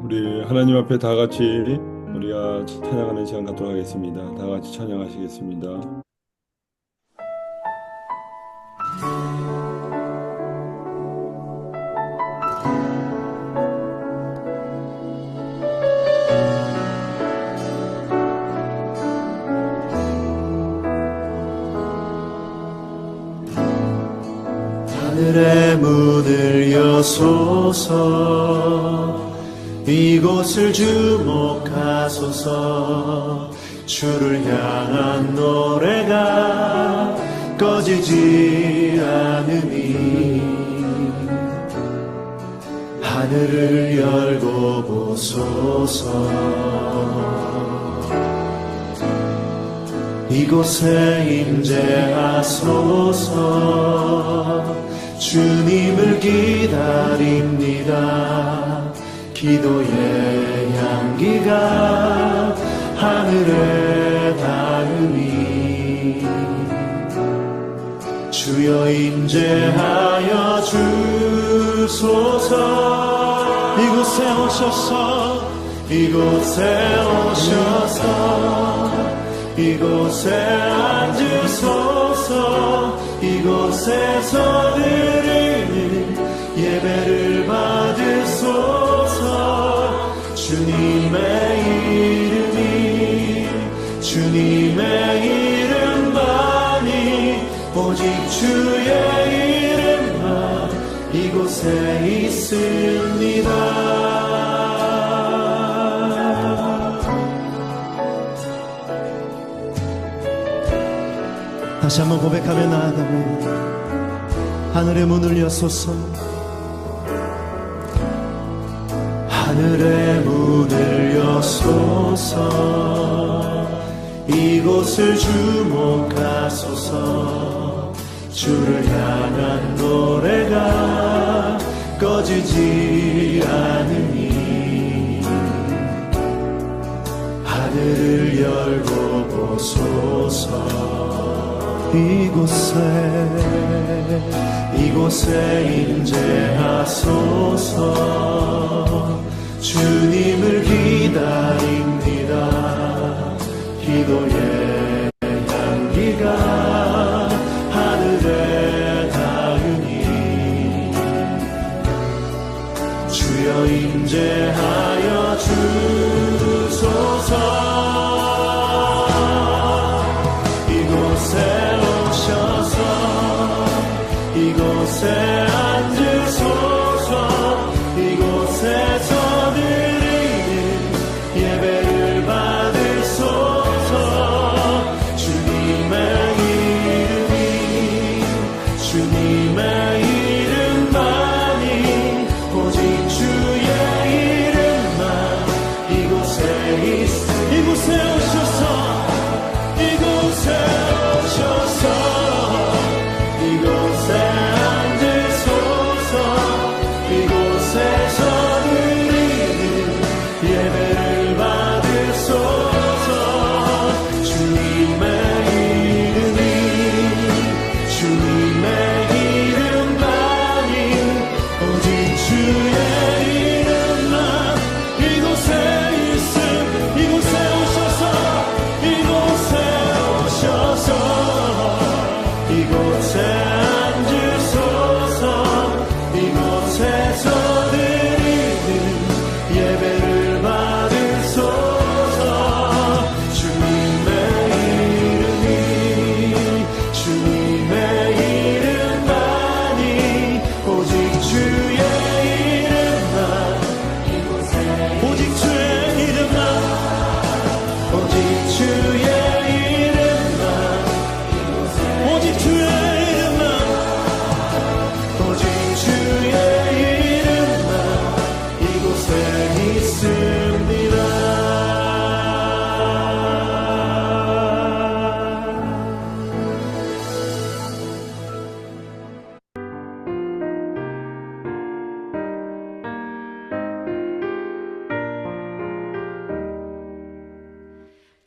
우리 하나님 앞에 다 같이 우리가 찬양하는 시간 갖도록 하겠습니다. 다 같이 찬양하시겠습니다. 하늘의 문을 여소서, 이곳을 주목하소서. 주를 향한 노래가 꺼지지 않으니 하늘을 열고 보소서. 이곳에 임재하소서. 주님을 기다립니다. 기도의 향기가 하늘에 닿으니 주여 임재하여 주소서. 이곳에 오셔서, 이곳에 오셔서, 이곳에 앉으소서. 이곳에서 드리는 예배를 받으소서. 주님의 이름이, 주님의 이름만이, 오직 주의 이름만 이곳에 있습니다. 다시 한번 고백하며 나아갑니다. 하늘의 문을 여소서. 하늘의 문을 여소서. 이곳을 주목하소서. 주를 향한 노래가 꺼지지 않으니 하늘을 열고 보소서. 이곳에 임재하소서. 주님을 기다립니다. 기도의 향기가 하늘에 닿으니 주여 임재하여 주소서. 이곳에 앉으소서. 이곳에서 드리는 예배를 받으소서. 주님의 이름이, 주님의 이름만이, 오직 주의 이름만 이곳에 있어. 이곳에 오셔서, 이곳에 오셔서, 이곳에 앉으소서. 이곳에서 드리는 예배를 받으소서. 주님의 이름이, 주님의 이름만이, 오직 주의 이름만 이곳에 있음. 이곳에 오셔서, 이곳에 오셔서, 이곳에 앉으소서. 이곳에서 드리는 예배를 받으소서. 주님의 이름이, 주님의 이름만이, 오직 주의 이름만 이곳에, 오직 주의 이름만, 오직 주의 이름만 이곳에, 오직 주의 이름만, 오직 주의 이름만 이곳에 있습니다.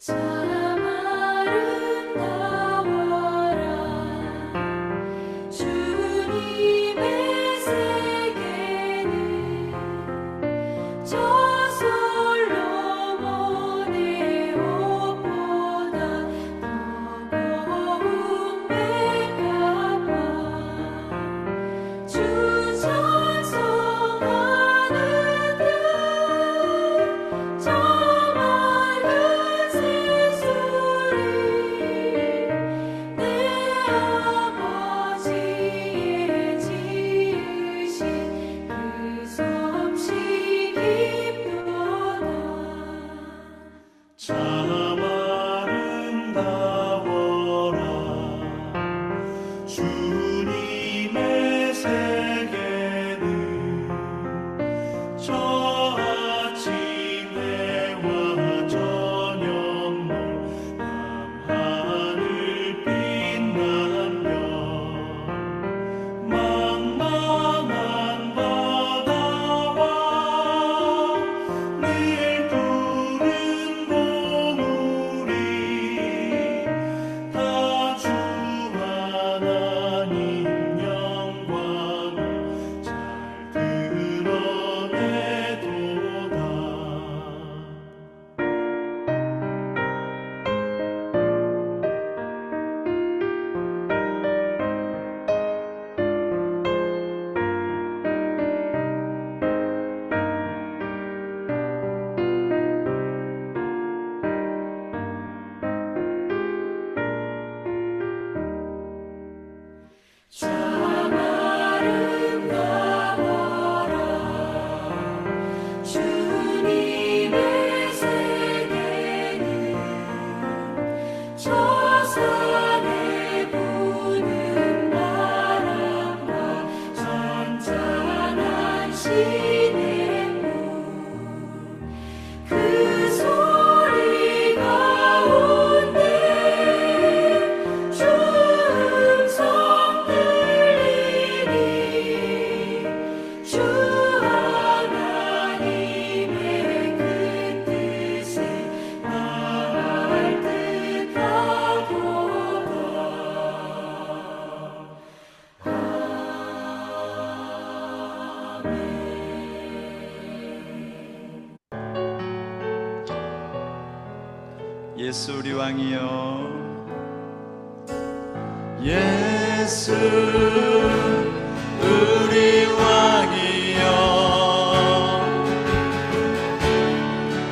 참 아름다워라 주님의 세계는 저 예수 우리 왕이여 예수 우리 왕이여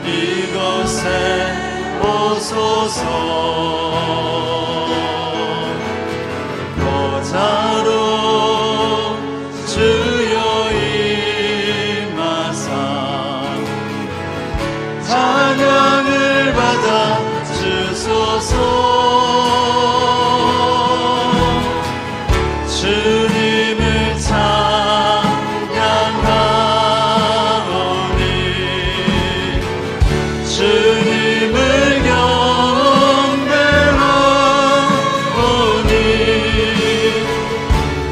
이곳에 오소서 보좌로 주여 임하사 찬양을 받아 주소서 주님을 찬양하오니 주님을 경배하오니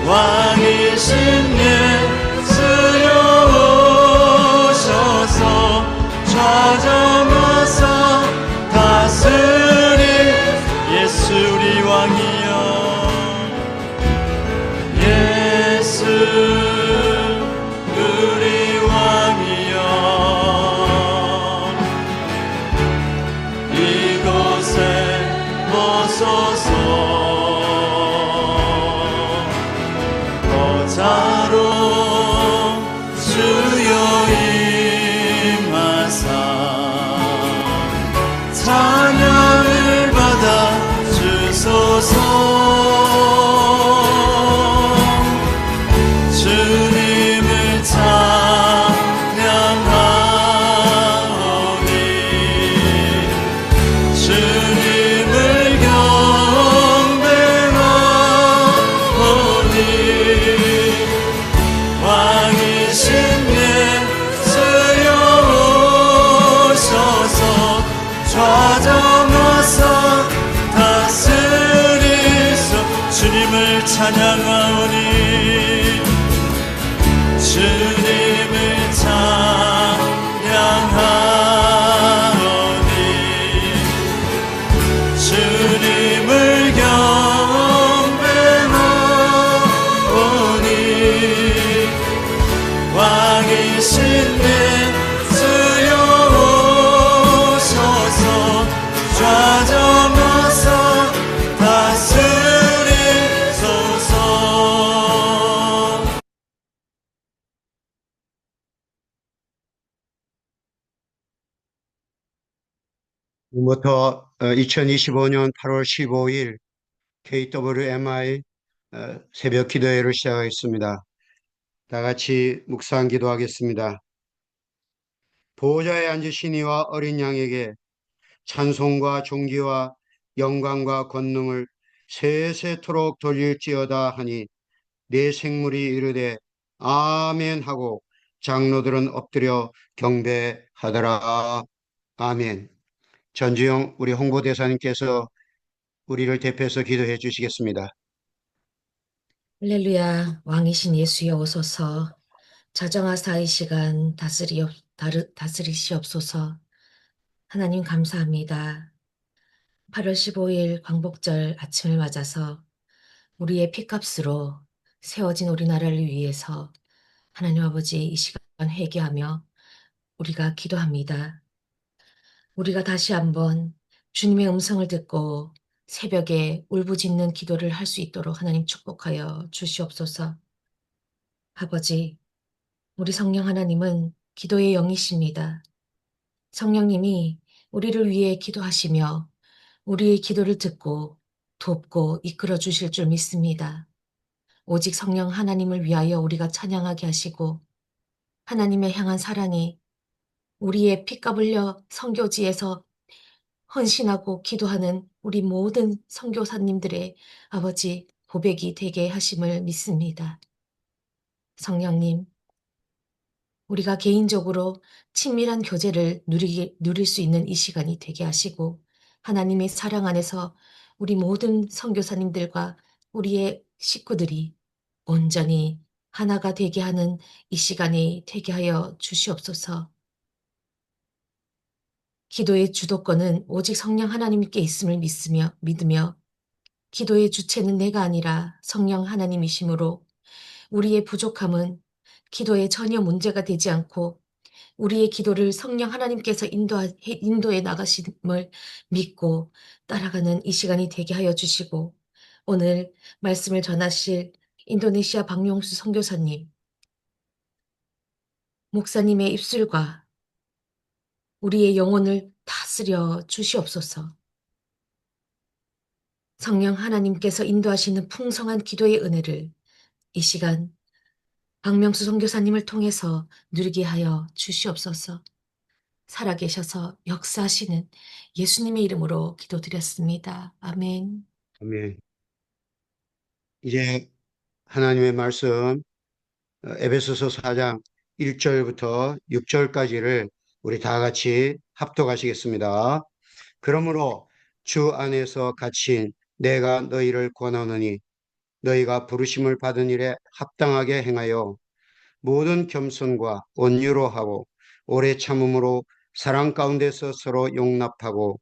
왕이신 예수여 오셔서 좌정하사 다스리 예수 우리 왕이여 예수 우리 왕이여 이곳에 오소서 보좌로 주여 임하사 찬양을 받아 주소서 주님을 찬양하오니 주님을 경배하오니 왕이신 예수여 오셔서 좌정하사 다스리소 주님을 찬양하오니 주님을 찬양하오니 주님을 경배하오니 왕이신 예수여 오셔서 좌정하사 다스리소서 지금부터 2025년 8월 15일 KWMI 새벽 기도회를 시작하겠습니다. 다 같이 묵상 기도하겠습니다. 보호자에 앉으신 이와 어린 양에게 찬송과 존귀와 영광과 권능을 세세토록 돌릴지어다 하니 내 생물이 이르되 아멘 하고 장로들은 엎드려 경배하더라. 아멘. 전주영 우리 홍보대사님께서 우리를 대표해서 기도해 주시겠습니다. 할렐루야, 왕이신 예수여 오소서. 자정하사 이 시간 다스리시옵소서. 하나님 감사합니다. 8월 15일 광복절 아침을 맞아서 우리의 피값으로 세워진 우리나라를 위해서 하나님 아버지 이 시간 회개하며 우리가 기도합니다. 우리가 다시 한번 주님의 음성을 듣고 새벽에 울부짖는 기도를 할 수 있도록 하나님 축복하여 주시옵소서. 아버지, 우리 성령 하나님은 기도의 영이십니다. 성령님이 우리를 위해 기도하시며 우리의 기도를 듣고 돕고 이끌어 주실 줄 믿습니다. 오직 성령 하나님을 위하여 우리가 찬양하게 하시고 하나님의 향한 사랑이 우리의 피값 흘려 선교지에서 헌신하고 기도하는 우리 모든 선교사님들의 아버지 고백이 되게 하심을 믿습니다. 성령님, 우리가 개인적으로 친밀한 교제를 누릴 수 있는 이 시간이 되게 하시고 하나님의 사랑 안에서 우리 모든 선교사님들과 우리의 식구들이 온전히 하나가 되게 하는 이 시간이 되게 하여 주시옵소서. 기도의 주도권은 오직 성령 하나님께 있음을 믿으며 기도의 주체는 내가 아니라 성령 하나님이시므로 우리의 부족함은 기도에 전혀 문제가 되지 않고 우리의 기도를 성령 하나님께서 인도해 나가심을 믿고 따라가는 이 시간이 되게 하여 주시고, 오늘 말씀을 전하실 인도네시아 박용수 선교사님, 목사님의 입술과 우리의 영혼을 다스려 주시옵소서. 성령 하나님께서 인도하시는 풍성한 기도의 은혜를 이 시간 박명수 선교사님을 통해서 누리게 하여 주시옵소서. 살아계셔서 역사하시는 예수님의 이름으로 기도드렸습니다. 아멘. 아멘. 이제 하나님의 말씀 에베소서 4장 1절부터 6절까지를 우리 다 같이 합독하시겠습니다. 그러므로 주 안에서 갇힌 내가 너희를 권하노니 너희가 부르심을 받은 일에 합당하게 행하여 모든 겸손과 온유로 하고 오래 참음으로 사랑 가운데서 서로 용납하고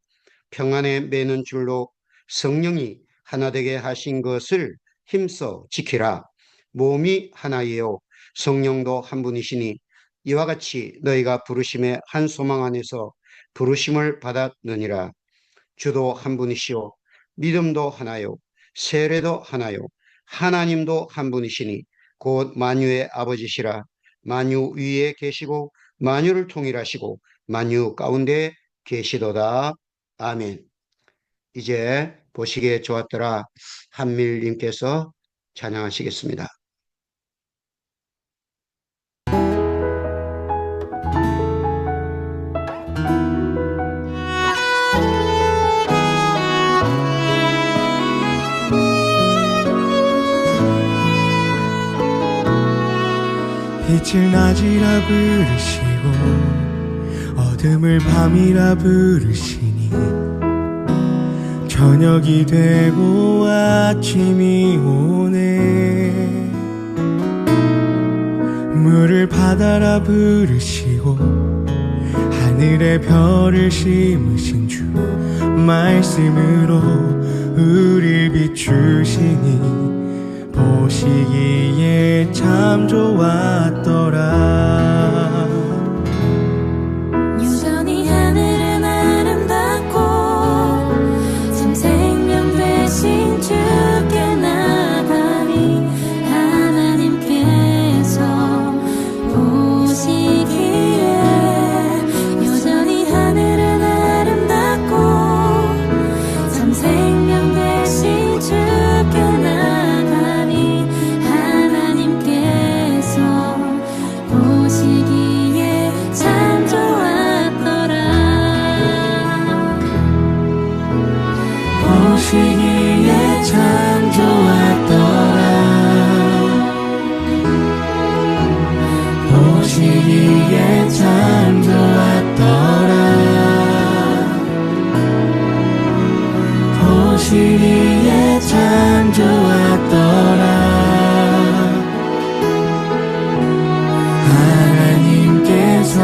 평안에 매는 줄로 성령이 하나 되게 하신 것을 힘써 지키라. 몸이 하나이요 성령도 한 분이시니 이와 같이 너희가 부르심의 한 소망 안에서 부르심을 받았느니라. 주도 한 분이시요 믿음도 하나요 세례도 하나요 하나님도 한 분이시니 곧 만유의 아버지시라. 만유 위에 계시고 만유를 통일하시고 만유 가운데 계시도다. 아멘. 이제 보시기에 좋았더라 한밀님께서 찬양하시겠습니다. 빛을 낮이라 부르시고 어둠을 밤이라 부르시니 저녁이 되고 아침이 오네. 물을 바다라 부르시고 하늘에 별을 심으신 주 말씀으로 우릴 비추시니 보시기에 참 좋았더라. 여전히 하늘은 아름답고 참 생명 되신 주께 나가니 하나님께서 보시기에 여전히 하늘은 아름답고 참 생명 되신 주께 나가니 하나님께서 보시기에 참 좋았더라. 보시기에 참 좋았더라. 보시기에 참 좋았더라. 보시기에 참 좋았더라. 하나님께서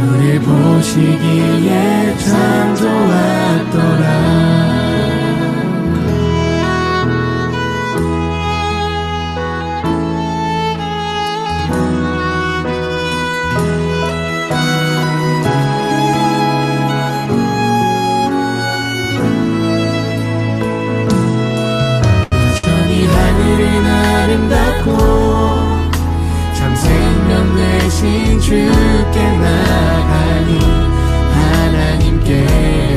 우리 보시기에 참 좋았더라. 여전히 하늘은 아름답고 참 생명 되신 주께 나가니 하나님께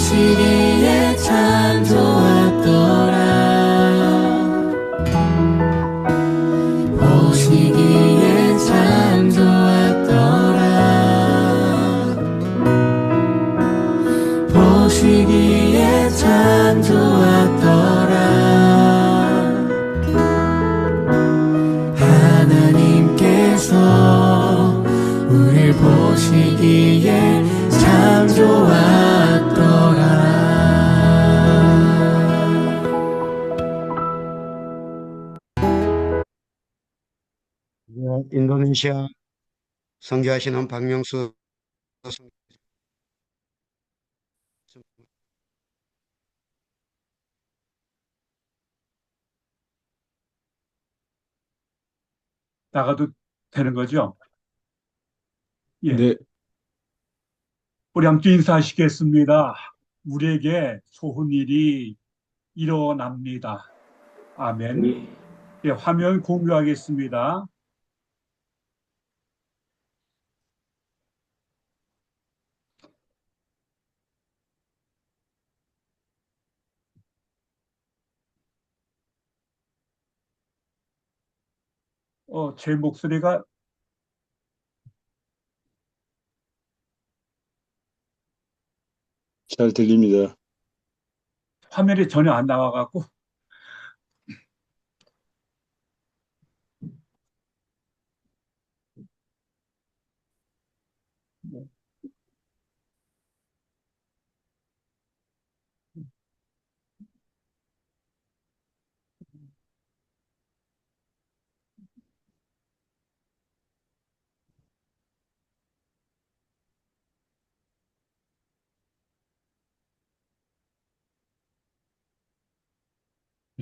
보시기에 참 좋았더라 보시기에 참 좋았더라 보시기에 참 좋았더라 하나님께서 우릴 보시기에 참 좋았더라. 인도네시아 선교하시는 박명수 선- 나가도 되는 거죠? 예. 네, 우리 함께 인사하시겠습니다. 우리에게 좋은 일이 일어납니다. 아멘. 예, 화면 공유하겠습니다. 제 목소리가 잘 들립니다. 화면에 전혀 안 나와갖고,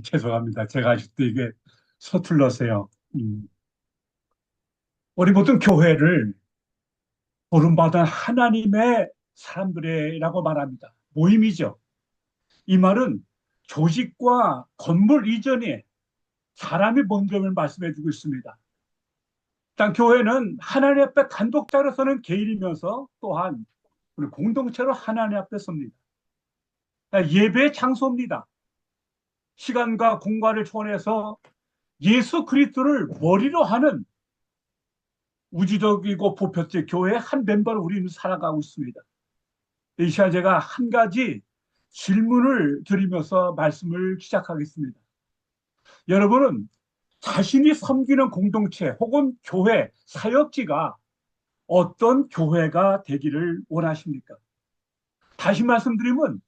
죄송합니다. 제가 아직도 이게 서툴러서요. 우리 모든 교회를 부름받은 하나님의 사람들이라고 말합니다. 모임이죠. 이 말은 조직과 건물 이전에 사람이 먼저를 말씀해 주고 있습니다. 일단 교회는 하나님 앞에 단독자로 서는 개인이면서 또한 우리 공동체로 하나님 앞에 섭니다. 예배의 장소입니다. 시간과 공간을 초월해서 예수 그리스도를 머리로 하는 우주적이고 보편적 교회의 한 멤버를 우리는 살아가고 있습니다. 이 시간 제가 한 가지 질문을 드리면서 말씀을 시작하겠습니다. 여러분은 자신이 섬기는 공동체 혹은 교회, 사역지가 어떤 교회가 되기를 원하십니까? 다시 말씀드리면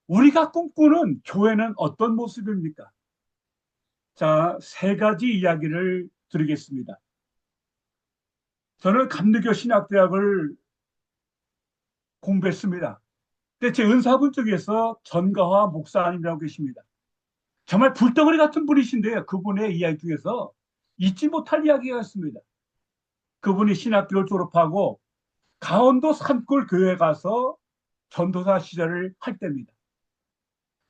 우리가 꿈꾸는 교회는 어떤 모습입니까? 자, 세 가지 이야기를 드리겠습니다. 저는 감리교 신학대학을 공부했습니다. 근데 제 은사분 쪽에서 전가화 목사님이라고 계십니다. 정말 불덩어리 같은 분이신데요. 그분의 이야기 중에서 잊지 못할 이야기가 있습니다. 그분이 신학교를 졸업하고 강원도 산골 교회 가서 전도사 시절을 할 때입니다.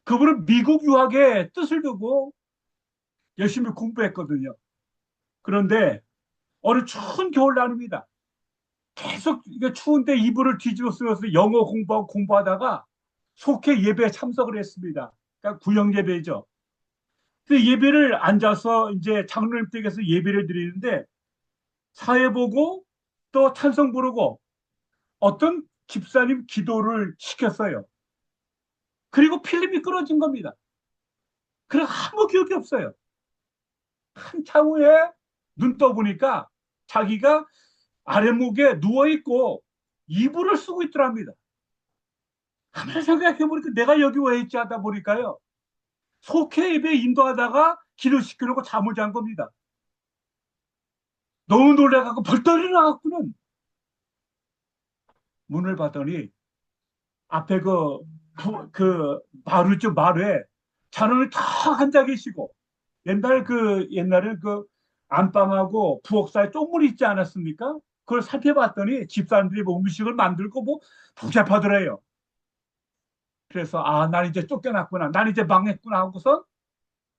그분은 미국 유학에 뜻을 두고 열심히 공부했거든요. 그런데 어느 추운 겨울날입니다. 계속 이게 추운데 이불을 뒤집어 쓰면서 영어 공부하다가 속회 예배에 참석을 했습니다. 그러니까 구역 예배죠. 그 예배를 앉아서 이제 장로님 댁에서 예배를 드리는데 사회 보고 또 찬송 부르고 어떤 집사님 기도를 시켰어요. 그리고 필름이 끊어진 겁니다. 그래서 아무 기억이 없어요. 한참 후에 눈 떠보니까 자기가 아랫목에 누워있고 이불을 쓰고 있더랍니다. 가만히 생각해보니까 내가 여기 왜 있지 하다 보니까요. 속회 예배 인도하다가 기도시키려고 잠을 잔 겁니다. 너무 놀라갖고 벌떡 일어나갖고는 문을 봤더니 앞에 그 마루죠, 마루에 자녀를 다 앉아 계시고 옛날에 그 안방하고 부엌 사이에 쪽문이 있지 않았습니까? 그걸 살펴봤더니 집사람들이 뭐 음식을 만들고 뭐 복잡하더래요. 그래서 난 이제 쫓겨났구나. 난 이제 망했구나 하고서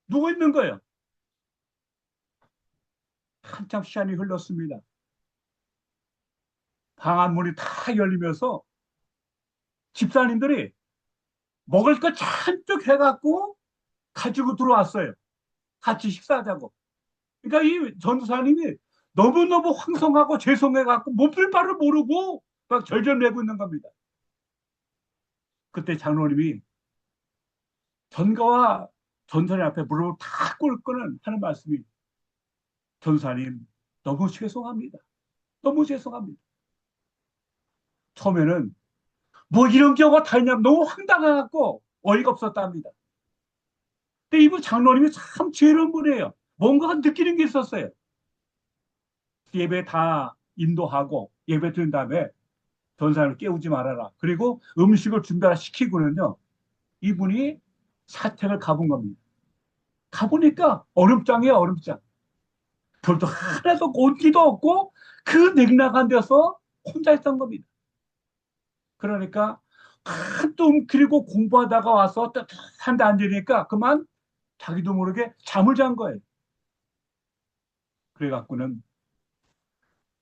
누워 있는 거예요. 한참 시간이 흘렀습니다. 방 안문이 다 열리면서 집사님들이 먹을 거 잔뜩 해갖고 가지고 들어왔어요. 같이 식사하자고. 그러니까 이 전도사님이 너무너무 황송하고 죄송해갖고 못볼 바를 모르고 막 절절매고 있는 겁니다. 그때 장로님이 전가와 전사님 앞에 무릎을 탁 꿇고는 하는 말씀이, 전사님 너무 죄송합니다. 너무 죄송합니다. 처음에는 뭐 이런 경우가 다 있냐면 너무 황당해갖고 어이가 없었답니다. 근데 이분 장로님이 참 지혜로운 분이에요. 뭔가 느끼는 게 있었어요. 예배 다 인도하고 예배 드린 다음에 전사님을 깨우지 말아라. 그리고 음식을 준비하라 시키고는요, 이분이 사택을 가본 겁니다. 가보니까 얼음장이에요, 얼음장. 별도 하나도 온기도 없고 그 냉랭한 데서 혼자 있던 겁니다. 그러니까 한또 움츠리고 공부하다가 와서 따뜻한 데 앉으니까 그만 자기도 모르게 잠을 잔 거예요. 그래갖고는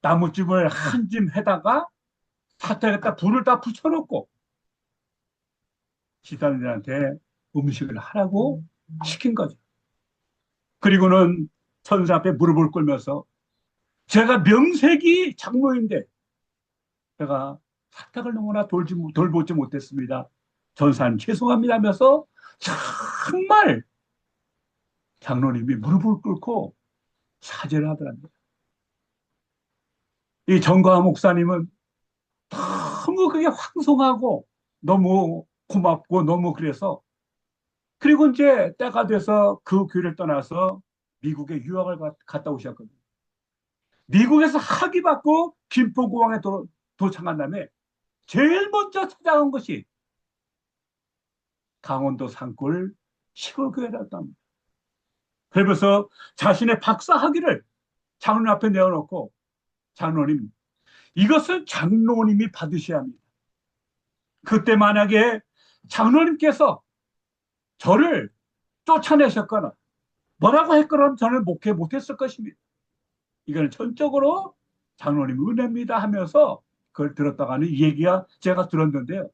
나무집을 한 짐 해다가 사택에다 불을 다 붙여놓고 지사님들한테 음식을 하라고 시킨 거죠. 그리고는 천사 앞에 무릎을 꿇면서 제가 명색이 장로인데 제가 사택을 너무나 돌보지 못했습니다. 전사님 죄송합니다 하면서 정말 장로님이 무릎을 꿇고 사죄를 하더랍니다. 이 정과화 목사님은 너무 그게 황송하고 너무 고맙고 너무 그래서, 그리고 이제 때가 돼서 그 교회를 떠나서 미국에 유학을 갔다 오셨거든요. 미국에서 학위 받고 김포공항에 도착한 다음에 제일 먼저 찾아간 것이 강원도 산골 시골교회였답니다. 합니다. 그러면서 자신의 박사 학위를 장로님 앞에 내어놓고, 장로님, 이것은 장로님이 받으셔야 합니다. 그때 만약에 장로님께서 저를 쫓아내셨거나 뭐라고 했거나 저는 목회 못했을 것입니다. 이건 전적으로 장로님 은혜입니다 하면서 그걸 들었다가는 이 얘기가 제가 들었는데요.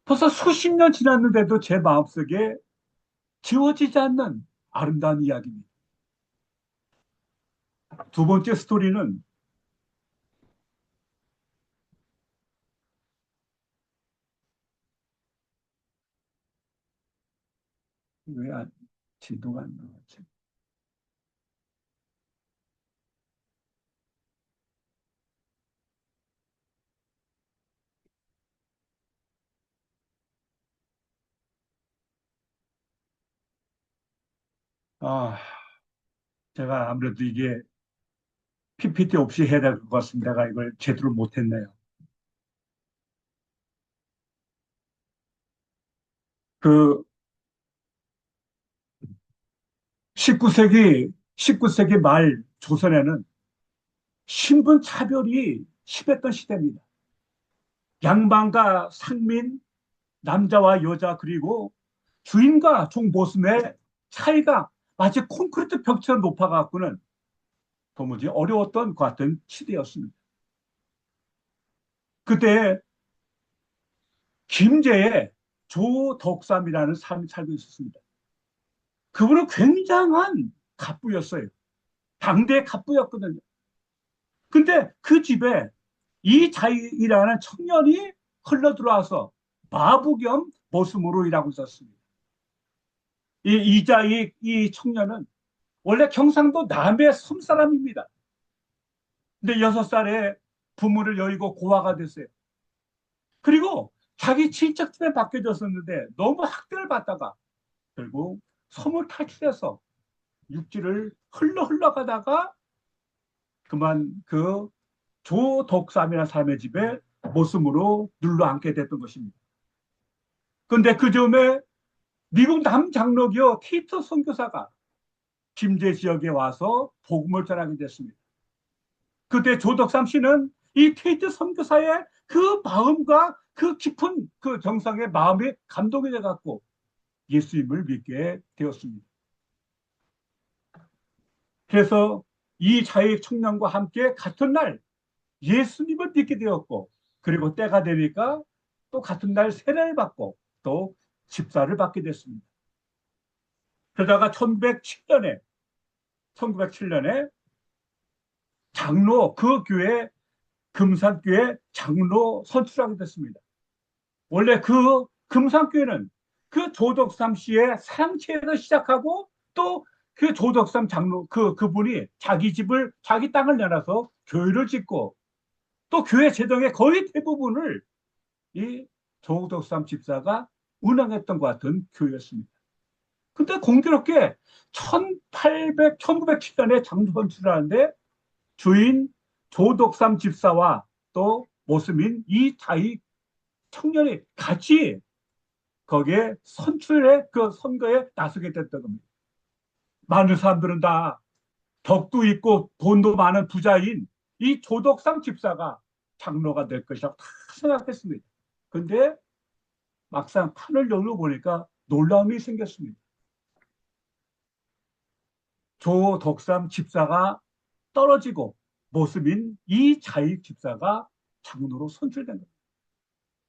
벌써 수십 년 지났는데도 제 마음속에 지워지지 않는 아름다운 이야기입니다. 두 번째 스토리는 왜 진도가 안 나왔지? 제가 아무래도 이게 PPT 없이 해야 될 것 같습니다. 내가 이걸 제대로 못했네요. 그 19세기 말 조선에는 신분 차별이 심했던 시대입니다. 양반과 상민, 남자와 여자, 그리고 주인과 종 모습의 차이가 마치 콘크리트 벽처럼 높아갖고는 도무지 어려웠던 것 같은 시대였습니다. 그때 김제에 조덕삼이라는 사람이 살고 있었습니다. 그분은 굉장한 갑부였어요. 당대 갑부였거든요. 근데 그 집에 이자이라는 청년이 흘러들어와서 마부 겸 머슴으로 일하고 있었습니다. 이자이 이 청년은 원래 경상도 남해 섬 사람입니다. 근데 6살에 부모를 여의고 고아가 됐어요. 그리고 자기 친척집에 맡겨졌었는데 너무 학대를 받다가 결국 섬을 탈출해서 육지를 흘러가다가 그만 그 조덕삼이라는 사람의 집에 머슴으로 눌러앉게 됐던 것입니다. 그런데 그 즈음에 미국 남장로교 테이트 선교사가 김제 지역에 와서 복음을 전하게 됐습니다. 그때 조덕삼 씨는 이 테이트 선교사의 그 마음과 그 깊은 그 정성의 마음에 감동이 돼갖고 예수님을 믿게 되었습니다. 그래서 이 자의 청년과 함께 같은 날 예수님을 믿게 되었고, 그리고 때가 되니까 또 같은 날 세례를 받고 또 집사를 받게 됐습니다. 그러다가 1907년에 장로, 그 교회, 금산교회 장로 선출하게 됐습니다. 원래 그 금산교회는 그 조덕삼 씨의 사랑채에서 시작하고, 또 그 조덕삼 장로, 그분이 자기 집을, 자기 땅을 내놔서 교회를 짓고, 또 교회 재정의 거의 대부분을 이 조덕삼 집사가 운영했던 것 같은 교회였습니다. 근데 공교롭게 1907년에 장로 선출을 하는데, 주인 조덕삼 집사와 또 모습인 이자익 청년이 같이 거기에 그 선거에 나서게 됐던 겁니다. 많은 사람들은 다 덕도 있고 돈도 많은 부자인 이 조덕삼 집사가 장로가 될 것이라고 다 생각했습니다. 근데 막상 판을 열어보니까 놀라움이 생겼습니다. 조덕삼 집사가 떨어지고 모습인 이자익 집사가 장로로 선출된 겁니다.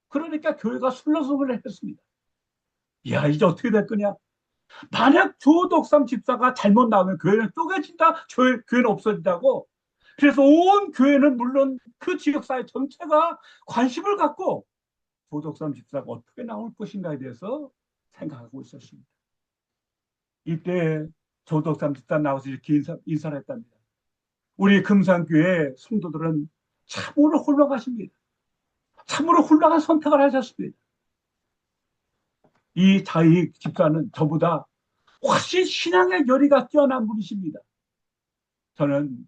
그러니까 교회가 술렁술렁을 했습니다. 야, 이제 어떻게 될 거냐? 만약 조덕삼 집사가 잘못 나오면 교회는 쪼개진다, 교회는 없어진다고. 그래서 온 교회는 물론 그 지역사회 전체가 관심을 갖고 조덕삼 집사가 어떻게 나올 것인가에 대해서 생각하고 있었습니다. 이때 조덕삼 집사 나와서 이렇게 인사를 했답니다. 우리 금산교회 성도들은 참으로 훌륭하십니다. 참으로 훌륭한 선택을 하셨습니다. 이 자익 집사는 저보다 훨씬 신앙의 열의가 뛰어난 분이십니다. 저는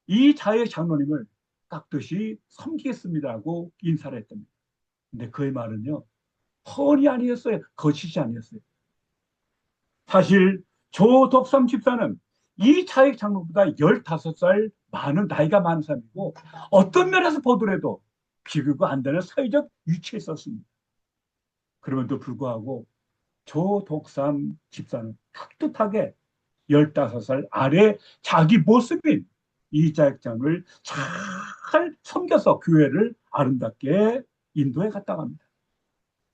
이 자익 장로님을 깍듯이 섬기겠습니다라고 인사를 했답니다. 근데 그의 말은요, 허언이 아니었어요. 거짓이 아니었어요. 사실 조덕삼 집사는 이 자익 장로보다 15살 나이가 많은 사람이고, 어떤 면에서 보더라도 비교가 안 되는 사회적 위치에 있었습니다. 그럼에도 불구하고 조덕삼 집사는 깍듯하게 15살 아래 자기 모습인 이자익 장로를 잘 섬겨서 교회를 아름답게 인도에 갔다 갑니다.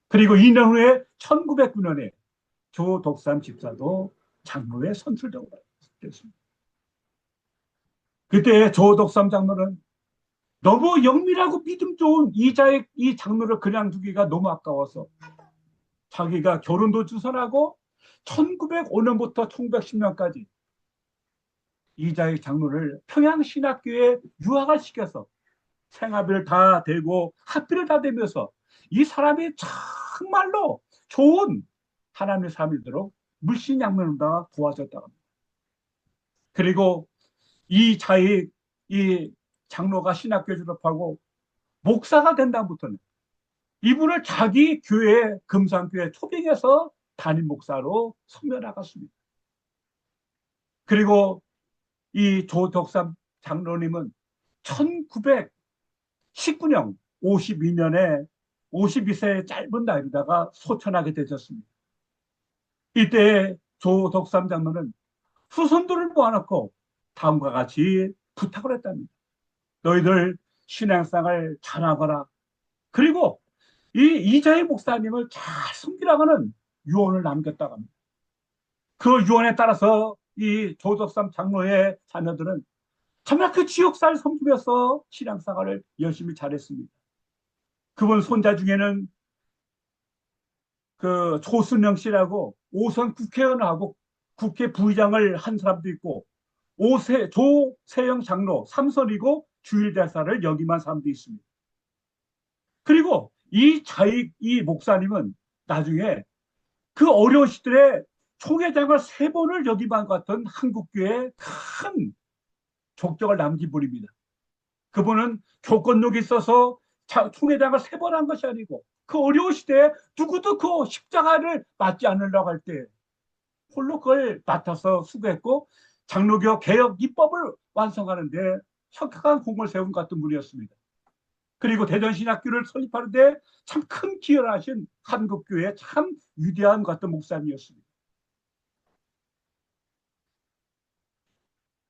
그리고 2년 후에 1909년에 조덕삼 집사도 장로에 선출되고 됐습니다. 그때 조덕삼 장로는 너무 영밀하고 믿음 좋은 이자익 이 장로를 그냥 두기가 너무 아까워서 자기가 결혼도 주선하고 1905년부터 1910년까지 이자익 장로를 평양신학교에 유학을 시켜서 생활비를 다 대고 학비를 다 대면서 이 사람이 정말로 좋은 하나님의 사람이 되도록 물신양면으로 도와줬다고 합니다. 그리고 이자익 이 장로가 신학교 졸업하고 목사가 된 다음부터는 이분을 자기 교회, 금산교회 초빙해서 담임 목사로 섬겨 나갔습니다. 그리고 이 조덕삼 장로님은 1919년 52년에 52세의 짧은 나이로다가 소천하게 되셨습니다. 이때 조덕삼 장로는 후손들을 모아놓고 다음과 같이 부탁을 했답니다. 너희들 신앙생활 잘하거라. 그리고 이 이자익 목사님을 잘 섬기라고는 유언을 남겼다고 합니다. 그 유언에 따라서 이 조덕삼 장로의 자녀들은 정말 그 지역사를 섬기면서 신앙생활을 열심히 잘했습니다. 그분 손자 중에는 그 조순영 씨라고 5선 국회의원하고 국회 부의장을 한 사람도 있고, 조세영 장로 3선이고 주일대사를 역임한 사람도 있습니다. 그리고 이 목사님은 나중에 그 어려운 시절에 총회장을 3번을 역임한 것 같은 한국교회에 큰 족적을 남긴 분입니다. 그분은 교권력이 있어서 총회장을 3번 한 것이 아니고, 그 어려운 시대에 누구도 그 십자가를 맞지 않으려고 할 때 홀로 그걸 맡아서 수고했고, 장로교 개혁 입법을 완성하는데 혁혁한 공을 세운 것 같은 분이었습니다. 그리고 대전신학교를 설립하는데 참 큰 기여를 하신 한국교회의 참 위대한 것 같은 목사님이었습니다.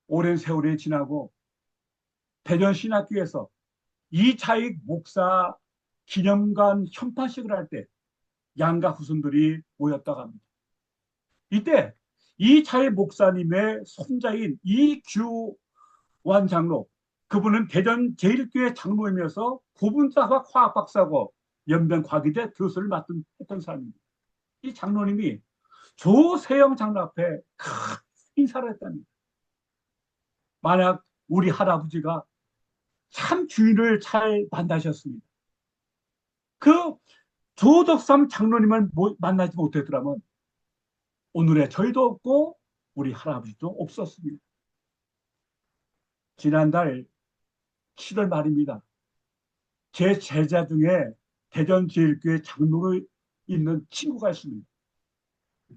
오랜 세월이 지나고 대전신학교에서 이자익 목사 기념관 현판식을 할 때 양가 후손들이 모였다고 합니다. 이때 이차희 목사님의 손자인 이규환 장로, 그분은 대전 제1교회 장로이면서 고분자학 화학 박사고 연변과기대 교수를 했던 사람입니다. 이 장로님이 조세영 장로 앞에 큰 인사를 했답니다. 만약 우리 할아버지가 참 주인을 잘 만나셨습니다. 그 조덕삼 장로님을 만나지 못했더라면 오늘의 저희도 없고 우리 할아버지도 없었습니다. 지난달 7월 말입니다. 제 제자 중에 대전 제1교회 장로로 있는 친구가 있습니다.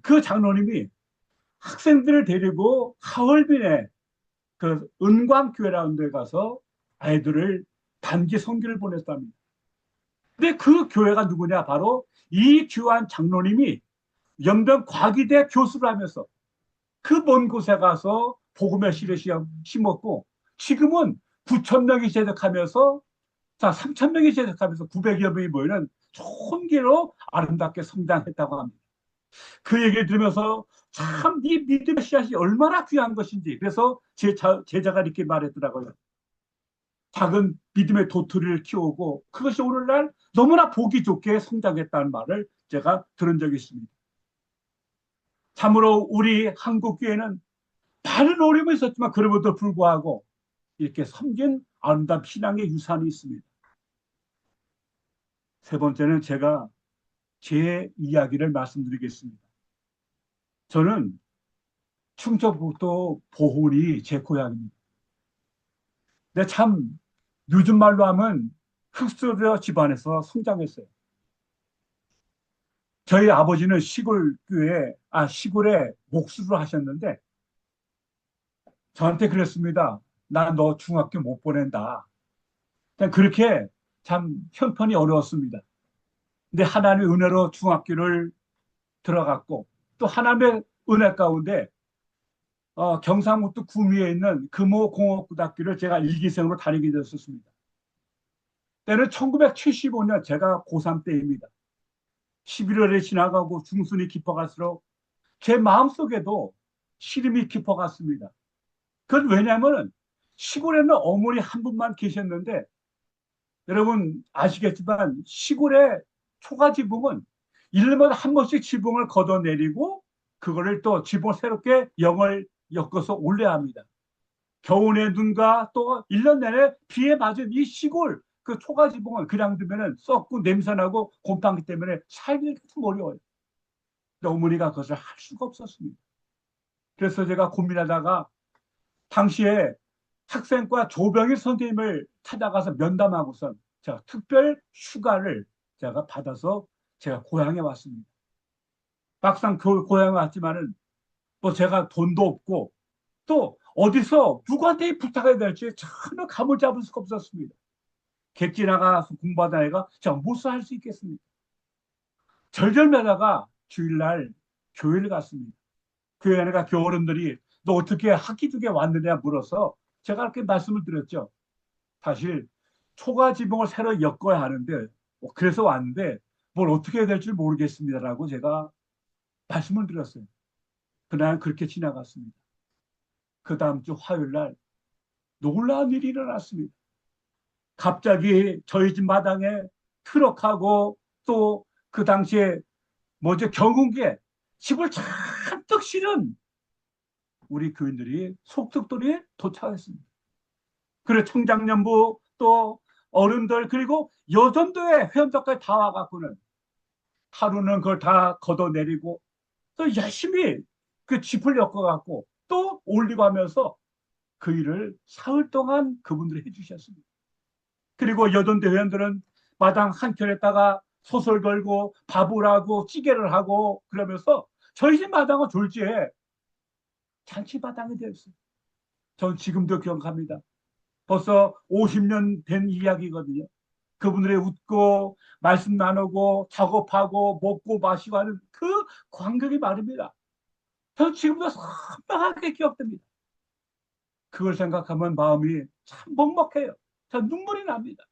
그 장로님이 학생들을 데리고 하얼빈에 그 은광교회라는 데 가서 아이들을 단기 선교를 보냈답니다. 근데 그 교회가 누구냐? 바로 이규환 장로님이 연변과기대 교수를 하면서 그 먼 곳에 가서 복음의 씨를 심었고, 지금은 9,000명이 재직하면서, 자, 3,000명이 재직하면서 900여 명이 모이는 좋은 길로 아름답게 성장했다고 합니다. 그 얘기를 들으면서 참 이 믿음의 씨앗이 얼마나 귀한 것인지, 그래서 제 제자가 이렇게 말했더라고요. 작은 믿음의 도토리를 키우고 그것이 오늘날 너무나 보기 좋게 성장했다는 말을 제가 들은 적이 있습니다. 참으로 우리 한국교회는 많은 어려움이 있었지만 그럼에도 불구하고 이렇게 섬긴 아름다운 신앙의 유산이 있습니다. 세 번째는 제가 제 이야기를 말씀드리겠습니다. 저는 충청북도 보훈이 제 고향입니다. 근데 참 요즘 말로 하면 흑수저 집안에서 성장했어요. 저희 아버지는 시골에 목수를 하셨는데 저한테 그랬습니다. 나 너 중학교 못 보낸다. 그렇게 참 형편이 어려웠습니다. 근데 하나님의 은혜로 중학교를 들어갔고, 또 하나님의 은혜 가운데 경상북도 구미에 있는 금호공업고등학교를 제가 일기생으로 다니게 되었습니다. 때는 1975년 제가 고3 때입니다. 11월에 지나가고 중순이 깊어갈수록 제 마음속에도 시름이 깊어갔습니다. 그건 왜냐하면 시골에는 어머니 한 분만 계셨는데, 여러분 아시겠지만 시골의 초가지붕은 1년마다 한 번씩 지붕을 걷어내리고 그거를 또 지붕을 새롭게 영을 엮어서 올려야 합니다. 겨울의 눈과 또 1년 내내 비에 맞은 이 시골 그 초가지붕은 그냥 두면은 썩고 냄새나고 곰팡이 때문에 살기 좀 어려워요. 근데 어머니가 그것을 할 수가 없었습니다. 그래서 제가 고민하다가 당시에 학생과 조병일 선생님을 찾아가서 면담하고선 제가 특별 휴가를 제가 받아서 제가 고향에 왔습니다. 막상 고향에 왔지만은 뭐 제가 돈도 없고 또 어디서 누구한테 부탁해야 될지 전혀 감을 잡을 수가 없었습니다. 객지 나가서 공부하던 애가 제가 무엇을 할 수 있겠습니까? 절절매다가 주일날 교회를 갔습니다. 교회 안에가 교어른들이 너 어떻게 학기 중에 왔느냐 물어서 제가 이렇게 말씀을 드렸죠. 사실 초가지붕을 새로 엮어야 하는데 그래서 왔는데 뭘 어떻게 해야 될지 모르겠습니다라고 제가 말씀을 드렸어요. 그날 그렇게 지나갔습니다. 그 다음 주 화요일날 놀라운 일이 일어났습니다. 갑자기 저희 집 마당에 트럭하고 또 그 당시에 경운기에 집을 잔뜩 실은 우리 교인들이 속특들이 도착했습니다. 그리고 청장년부 또 어른들 그리고 여전도의 회원들까지 다 와갖고는 하루는 그걸 다 걷어내리고 또 열심히 그 짚을 엮어갖고 또 올리고 하면서 그 일을 사흘 동안 그분들이 해주셨습니다. 그리고 여전도 회원들은 마당 한켠에다가 솥을 걸고 밥을 하고 찌개를 하고 그러면서 저희 집 마당은 졸지에 잔치마당이 되었어요. 전 지금도 기억합니다. 벌써 50년 된 이야기거든요. 그분들이 웃고 말씀 나누고 작업하고 먹고 마시고 하는 그 광경이 말입니다. 전 지금도 선명하게 기억됩니다. 그걸 생각하면 마음이 참 먹먹해요. 전 눈물이 납니다.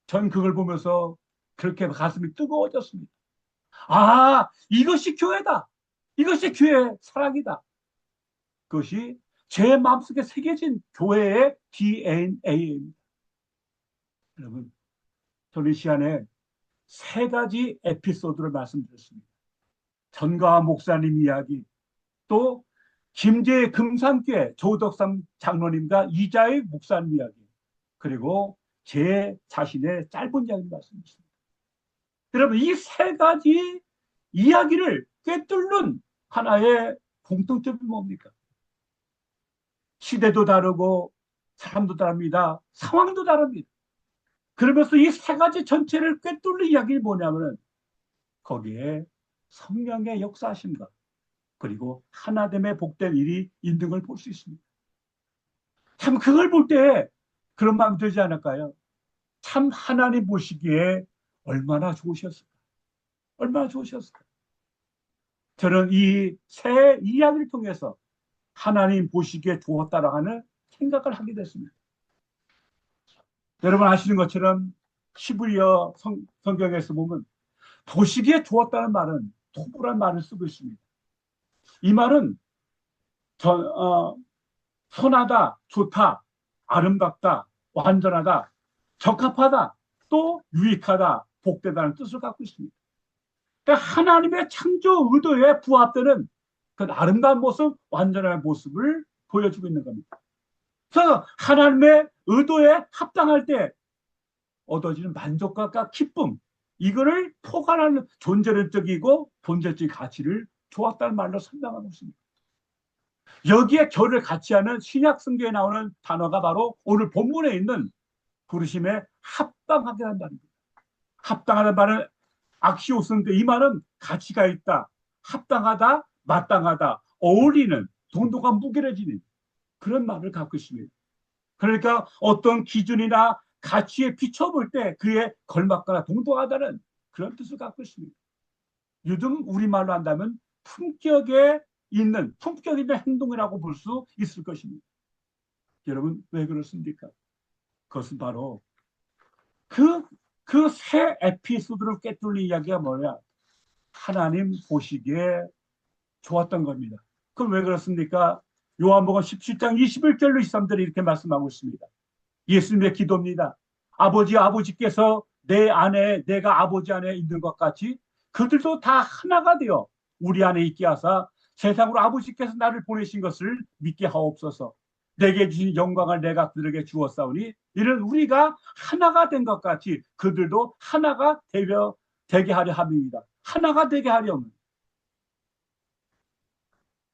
전 그걸 보면서 그렇게 가슴이 뜨거워졌습니다. 아, 이것이 교회다. 이것이 교회의 사랑이다. 그것이 제 마음속에 새겨진 교회의 DNA입니다. 여러분, 저는 이 시간에 세 가지 에피소드를 말씀드렸습니다. 전가와 목사님 이야기, 또 김제 금산교회 조덕삼 장로님과 이자의 목사님 이야기, 그리고 제 자신의 짧은 이야기 말씀드렸습니다. 여러분, 이 세 가지 이야기를 꿰뚫는 하나의 공통점이 뭡니까? 시대도 다르고 사람도 다릅니다. 상황도 다릅니다. 그러면서 이 세 가지 전체를 꿰뚫는 이야기는 뭐냐면은 거기에 성령의 역사하심과 그리고 하나됨의 복된 일이 있는 걸 볼 수 있습니다. 참 그걸 볼 때 그런 마음 들지 않을까요? 참 하나님 보시기에 얼마나 좋으셨을까? 얼마나 좋으셨을까? 저는 이 세 이야기를 통해서 하나님 보시기에 좋았다라고 하는 생각을 하게 됐습니다. 여러분 아시는 것처럼 히브리어 성경에서 보면 보시기에 좋았다는 말은 토부란 말을 쓰고 있습니다. 이 말은 선하다, 좋다, 아름답다, 완전하다, 적합하다, 또 유익하다, 복되다는 뜻을 갖고 있습니다. 그러니까 하나님의 창조 의도에 부합되는 그 아름다운 모습, 완전한 모습을 보여주고 있는 겁니다. 그래서 하나님의 의도에 합당할 때 얻어지는 만족감과 기쁨, 이거를 포괄하는 존재론적이고 본질적인 가치를 좋았다는 말로 설명하고 있습니다. 여기에 결을 같이 하는 신약 성경에 나오는 단어가 바로 오늘 본문에 있는 부르심에 합당하게라는 말입니다. 합당하다는 말은 악시오스인데 이 말은 가치가 있다, 합당하다, 마땅하다, 어울리는, 동도가 무게려지는 그런 말을 갖고 있습니다. 그러니까 어떤 기준이나 가치에 비춰볼 때 그에 걸맞거나 동도하다는 그런 뜻을 갖고 있습니다. 요즘 우리말로 한다면 품격 있는 행동이라고 볼 수 있을 것입니다. 여러분 왜 그렇습니까? 그것은 바로 그 새 에피소드를 꿰뚫는 이야기가 뭐냐? 하나님 보시기에 좋았던 겁니다. 그럼 왜 그렇습니까? 요한복음 17장 21절로 23절에 이렇게 말씀하고 있습니다. 예수님의 기도입니다. 아버지께서 내 안에 내가 아버지 안에 있는 것 같이 그들도 다 하나가 되어 우리 안에 있게 하사 세상으로 아버지께서 나를 보내신 것을 믿게 하옵소서. 내게 주신 영광을 내가 그들에게 주었사오니 이는 우리가 하나가 된 것 같이 그들도 하나가 되게 하려 함입니다. 하나가 되게 하려면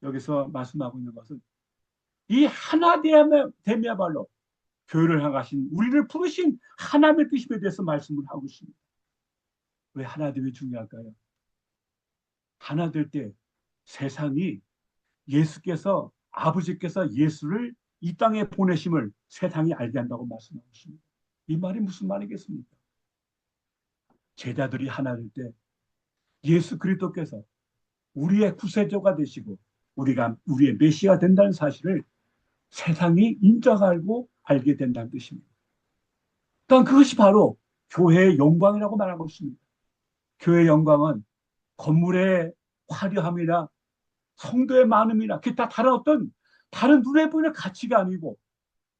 여기서 말씀하고 있는 것은 이 하나됨이야말로 교회를 향하신 우리를 부르신 하나님의 뜻에 대해서 말씀을 하고 있습니다. 왜 하나됨이 중요할까요? 하나 될 때 세상이 아버지께서 예수를 이 땅에 보내심을 세상이 알게 한다고 말씀하고 있습니다. 이 말이 무슨 말이겠습니까? 제자들이 하나 될 때 예수 그리스도께서 우리의 구세주가 되시고 우리가 우리의 메시아가 된다는 사실을 세상이 인정하고 알게 된다는 뜻입니다. 그러니까 그것이 바로 교회의 영광이라고 말하고 있습니다. 교회의 영광은 건물의 화려함이나 성도의 많음이나 기타 다른 눈에 보이는 가치가 아니고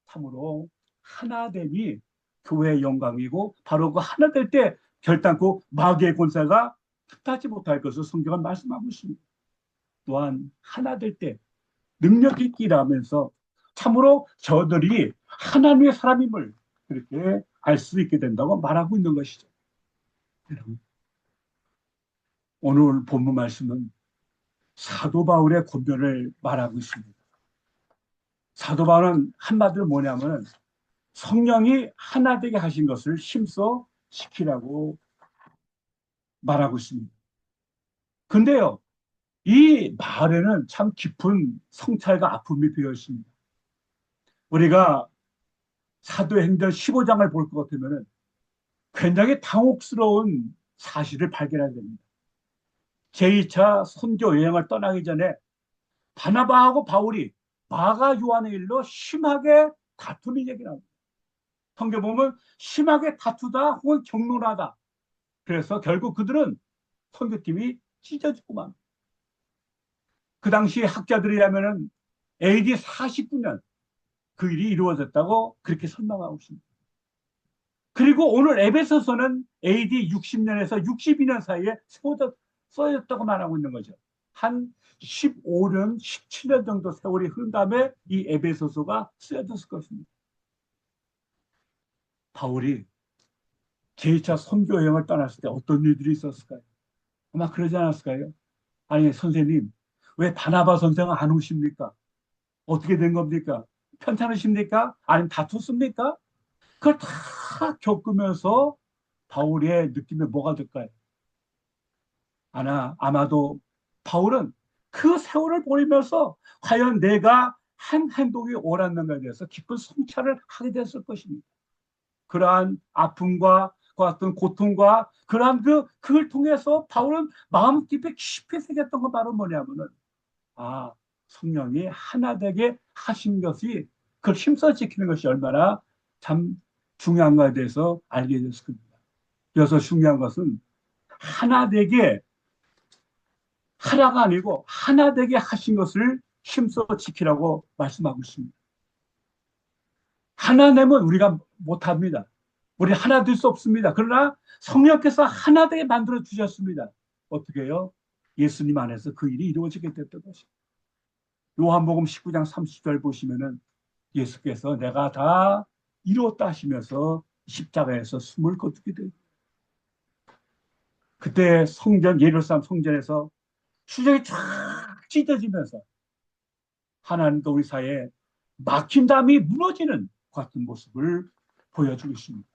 참으로 하나됨이 교회의 영광이고 바로 그 하나 될 때 결단코 마귀의 권세가 틈타지 못할 것을 성경은 말씀하고 있습니다. 또한 하나 될 때 능력 있게 일하면서 참으로 저들이 하나님의 사람임을 그렇게 알 수 있게 된다고 말하고 있는 것이죠. 여러분, 오늘 본문 말씀은 사도 바울의 권면을 말하고 있습니다. 사도 바울은 한마디로 뭐냐면 성령이 하나 되게 하신 것을 힘써 지키라고 말하고 있습니다. 근데요, 이 말에는 참 깊은 성찰과 아픔이 되어 있습니다. 우리가 사도행전 15장을 볼 것 같으면 굉장히 당혹스러운 사실을 발견하게 됩니다. 제2차 선교 여행을 떠나기 전에 바나바하고 바울이 마가 요한의 일로 심하게 다투는 얘기가 나옵니다. 성경 보면 심하게 다투다 혹은 격론하다. 그래서 결국 그들은 선교팀이 찢어지고 만. 그 당시 학자들이라면은 AD 49년 그 일이 이루어졌다고 그렇게 설명하고 있습니다. 그리고 오늘 에베소서는 AD 60년에서 62년 사이에 써졌다고 말하고 있는 거죠. 한 15년, 17년 정도 세월이 흐른 다음에 이 에베소서가 쓰여졌을 것입니다. 바울이 제2차 선교 여행을 떠났을 때 어떤 일들이 있었을까요? 아마 그러지 않았을까요? 아니, 선생님, 왜 바나바 선생은 안 오십니까? 어떻게 된 겁니까? 편찮으십니까? 아니면 다퉜습니까? 그걸 다 겪으면서 바울의 느낌이 뭐가 될까요? 아마도 바울은 그 세월을 보내면서 과연 내가 한 행동이 옳았는가에 대해서 깊은 성찰을 하게 됐을 것입니다. 그러한 아픔과 같은 고통과 그러한 그걸 통해서 바울은 마음 깊이 새겼던 건 바로 뭐냐면은, 성령이 하나 되게 하신 것이, 그걸 힘써 지키는 것이 얼마나 참 중요한가에 대해서 알게 됐을 겁니다. 그래서 중요한 것은 하나 되게 하나가 아니고 하나 되게 하신 것을 힘써 지키라고 말씀하고 있습니다. 하나 되면 우리가 못합니다. 우리 하나 될 수 없습니다. 그러나 성령께서 하나 되게 만들어 주셨습니다. 어떻게 해요? 예수님 안에서 그 일이 이루어지게 됐던 것입니다. 요한복음 19장 30절 보시면은 예수께서 내가 다 이루었다 하시면서 십자가에서 숨을 거두게 됩니다. 그때 예루살렘 성전에서 수정이 쫙 찢어지면서 하나님과 우리 사이에 막힌 담이 무너지는 같은 모습을 보여주고 있습니다.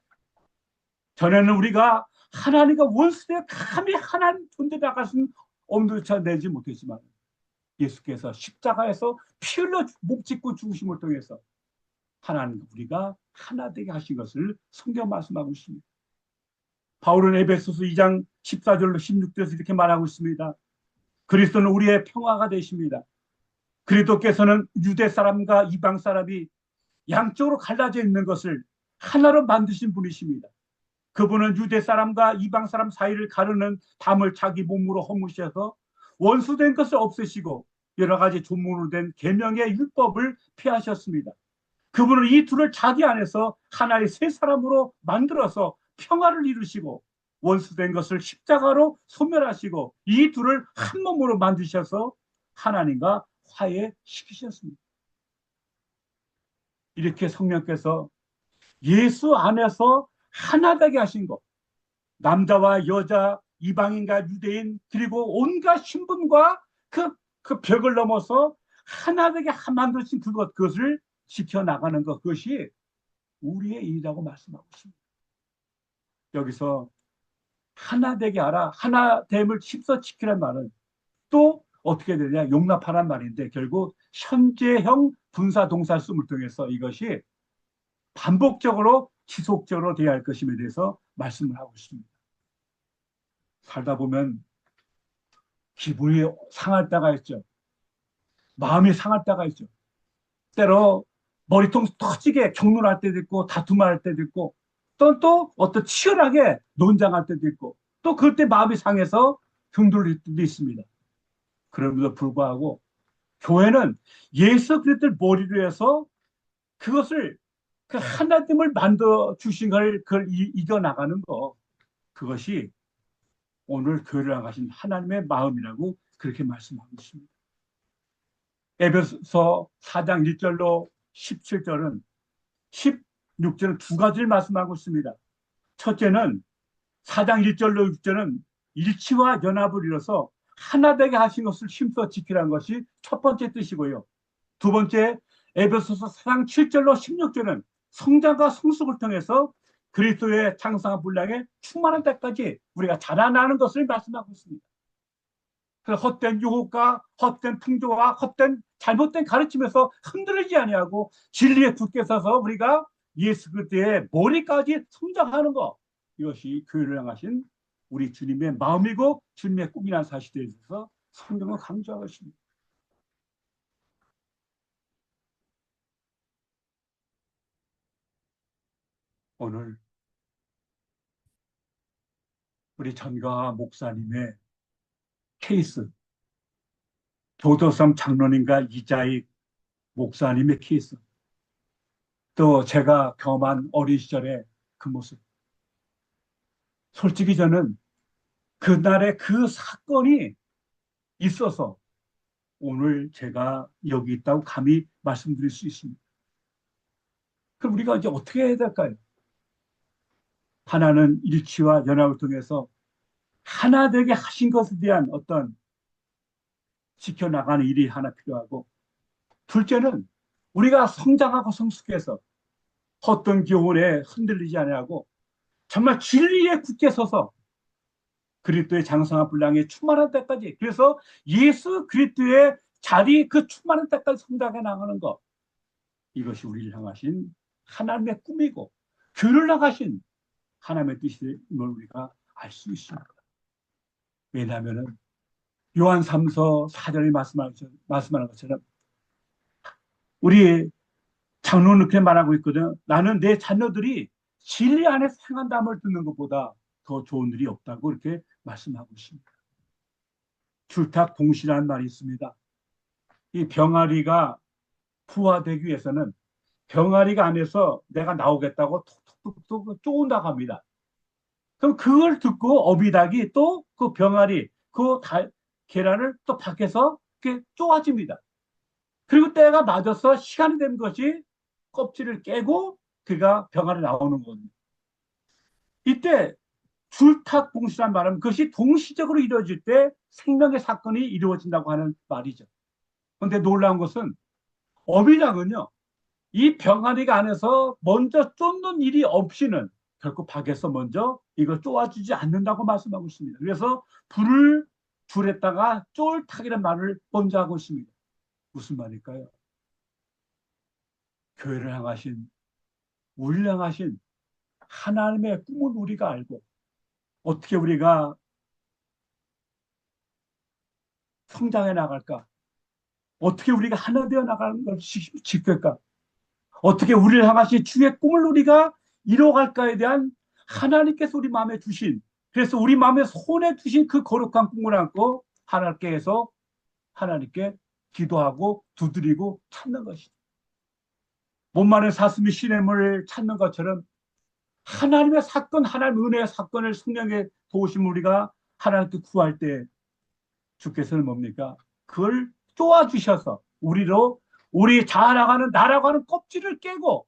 전에는 우리가 하나님과 원수되어 감히 하나님 존재 나가신 엄두조차 내지 못했지만 예수께서 십자가에서 피 흘려 목 찢고 죽으심을 통해서 하나님과 우리가 하나 되게 하신 것을 성경 말씀하고 있습니다. 바울은 에베소서 2장 14절로 16절에서 이렇게 말하고 있습니다. 그리스도는 우리의 평화가 되십니다. 그리스도께서는 유대 사람과 이방 사람이 양쪽으로 갈라져 있는 것을 하나로 만드신 분이십니다. 그분은 유대 사람과 이방 사람 사이를 가르는 담을 자기 몸으로 허무셔서 원수된 것을 없애시고 여러 가지 조문으로 된 계명의 율법을 폐하셨습니다. 그분은 이 둘을 자기 안에서 하나의 새 사람으로 만들어서 평화를 이루시고 원수된 것을 십자가로 소멸하시고 이 둘을 한 몸으로 만드셔서 하나님과 화해시키셨습니다. 이렇게 성령께서 예수 안에서 하나 되게 하신 것, 남자와 여자, 이방인과 유대인, 그리고 온갖 신분과 그 벽을 넘어서 하나 되게 만드신 그것을 지켜나가는 것, 그것이 우리의 일이라고 말씀하고 있습니다. 여기서 하나 되게 하라, 하나됨을 힘써 지키란 말은 또 어떻게 되냐, 용납하란 말인데 결국 현재형 분사 동사 쓰임을 통해서 이것이 반복적으로 지속적으로 돼야 할 것임에 대해서 말씀을 하고 있습니다. 살다 보면 기분이 상할 때가 있죠. 마음이 상할 때가 있죠. 때로 머리통 터지게 격론할 때도 있고 다툼할 때도 있고 또 어떤 치열하게 논쟁할 때도 있고 또 그때 마음이 상해서 흔들릴 때도 있습니다. 그럼에도 불구하고 교회는 예수 그리스도를 머리로 해서 그것을 그 하나됨을 만들어 주신 걸 그걸 이겨나가는 거, 그것이 오늘 교회를 나가신 하나님의 마음이라고 그렇게 말씀하고 있습니다. 에베소 4장 1절로 17절은 16절은 두 가지를 말씀하고 있습니다. 첫째는 4장 1절로 6절은 일치와 연합을 이뤄서 하나 되게 하신 것을 힘써 지키라는 것이 첫 번째 뜻이고요. 두 번째 에베소서 4장 7절로 16절은 성장과 성숙을 통해서 그리스도의 장성한 분량에 충만한 때까지 우리가 자라나는 것을 말씀하고 있습니다. 그 헛된 유혹과 헛된 풍조와 헛된 잘못된 가르침에서 흔들리지 아니하고 진리에 굳게 서서 우리가 예수 그리스도의 머리까지 성장하는 것, 이것이 교회를 향하신 우리 주님의 마음이고 주님의 꿈이라는 사실에 대해서 성경은 강조하고 있습니다. 오늘 우리 전가 목사님의 케이스, 교도성 장로님과 이자익 목사님의 케이스, 또 제가 경험한 어린 시절의 그 모습. 솔직히 저는 그날의 그 사건이 있어서 오늘 제가 여기 있다고 감히 말씀드릴 수 있습니다. 그럼 우리가 이제 어떻게 해야 될까요? 하나는 일치와 연합을 통해서 하나 되게 하신 것에 대한 어떤 지켜나가는 일이 하나 필요하고, 둘째는 우리가 성장하고 성숙해서 헛된 교훈에 흔들리지 아니하고 정말 진리에 굳게 서서 그리스도의 장성한 분량에 충만할 때까지, 그래서 예수 그리스도의 자리 그 충만할 때까지 성장해 나가는 것, 이것이 우리를 향하신 하나님의 꿈이고 교회를 향하신 하나님의 뜻임을 우리가 알 수 있습니다. 왜냐하면 요한 3서 4절에 말씀하는 것처럼 우리 장로는 그렇게 말하고 있거든. 나는 내 자녀들이 진리 안에 행한다함을 듣는 것보다 더 좋은 일이 없다고 이렇게 말씀하고 있습니다. 줄탁봉시라는 말이 있습니다. 이 병아리가 부화되기 위해서는 병아리가 안에서 내가 나오겠다고 톡톡톡 쪼은다고 합니다. 그럼 그걸 듣고 어미닭이 또 그 병아리, 계란을 또 밖에서 이렇게 쪼아집니다. 그리고 때가 맞아서 시간이 된 것이 껍질을 깨고 그가 병아리 나오는 겁니다. 이때 줄탁봉시란 말은 그것이 동시적으로 이루어질 때 생명의 사건이 이루어진다고 하는 말이죠. 그런데 놀라운 것은 어미닭은요, 이 병아리가 안에서 먼저 쫓는 일이 없이는 결코 밖에서 먼저 이걸 쪼아주지 않는다고 말씀하고 있습니다. 그래서 줄에다가 쫄탁이라는 말을 먼저 하고 있습니다. 무슨 말일까요? 교회를 향하신, 우리를 향하신 하나님의 꿈을 우리가 알고 어떻게 우리가 성장해 나갈까? 어떻게 우리가 하나 되어 나가는 걸 지킬까? 어떻게 우리를 향하신 주의 꿈을 우리가 이뤄갈까에 대한 하나님께서 우리 마음에 주신, 그래서 우리 마음에 손에 주신 그 거룩한 꿈을 안고 하나님께서 하나님께 기도하고 두드리고 찾는 것이죠. 몸만의 사슴이 시냇물을 찾는 것처럼 하나님의 사건, 하나님 은혜의 사건을 성령의 도우심 우리가 하나님께 구할 때 주께서는 뭡니까? 그걸 쪼아주셔서 우리 자라가는 나라고 하는 껍질을 깨고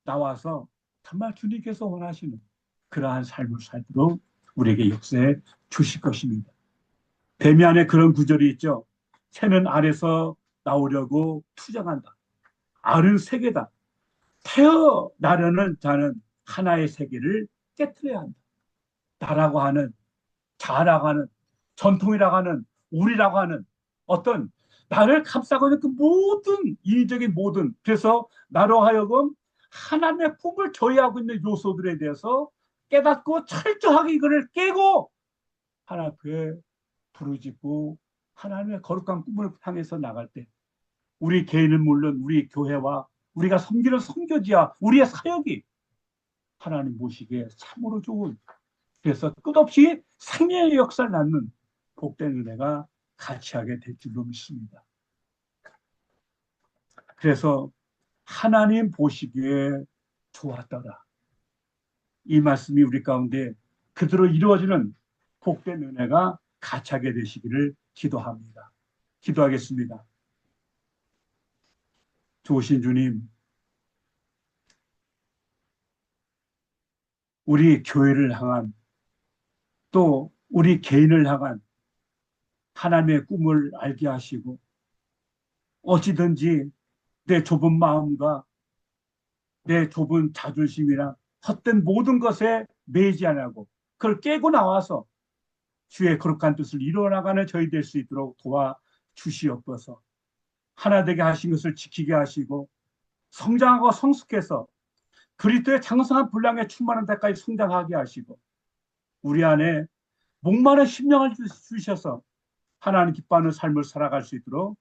나와서 정말 주님께서 원하시는 그러한 삶을 살도록 우리에게 역사해 주실 것입니다. 데미안에 그런 구절이 있죠. 새는 알에서 나오려고 투정한다. 알은 세계다. 태어나려는 자는 하나의 세계를 깨트려야 한다. 나라고 하는, 자라고 하는, 전통이라고 하는, 우리라고 하는 어떤 나를 감싸고 있는 그 모든 인위적인 모든, 그래서 나로 하여금 하나님의 품을 저해하고 있는 요소들에 대해서 깨닫고 철저하게 이거를 깨고 하나님 앞에 부르짖고 하나님의 거룩한 꿈을 향해서 나갈 때 우리 개인은 물론 우리 교회와 우리가 섬기는 선교지와 우리의 사역이 하나님 보시기에 참으로 좋은, 그래서 끝없이 생명의 역사를 낳는 복된 은혜가 같이 하게 될 줄로 믿습니다. 그래서 하나님 보시기에 좋았더라. 이 말씀이 우리 가운데 그대로 이루어지는 복된 은혜가 같이 하게 되시기를 기도합니다. 기도하겠습니다. 좋으신 주님, 우리 교회를 향한 또 우리 개인을 향한 하나님의 꿈을 알게 하시고 어찌든지 내 좁은 마음과 내 좁은 자존심이나 헛된 모든 것에 매이지 않고 그걸 깨고 나와서 주의 거룩한 뜻을 이루어나가는 저희 될 수 있도록 도와주시옵소서. 하나 되게 하신 것을 지키게 하시고 성장하고 성숙해서 그리스도의 장성한 분량에 충만한 데까지 성장하게 하시고 우리 안에 목마른 심령을 주셔서 하나님 기뻐하는 삶을 살아갈 수 있도록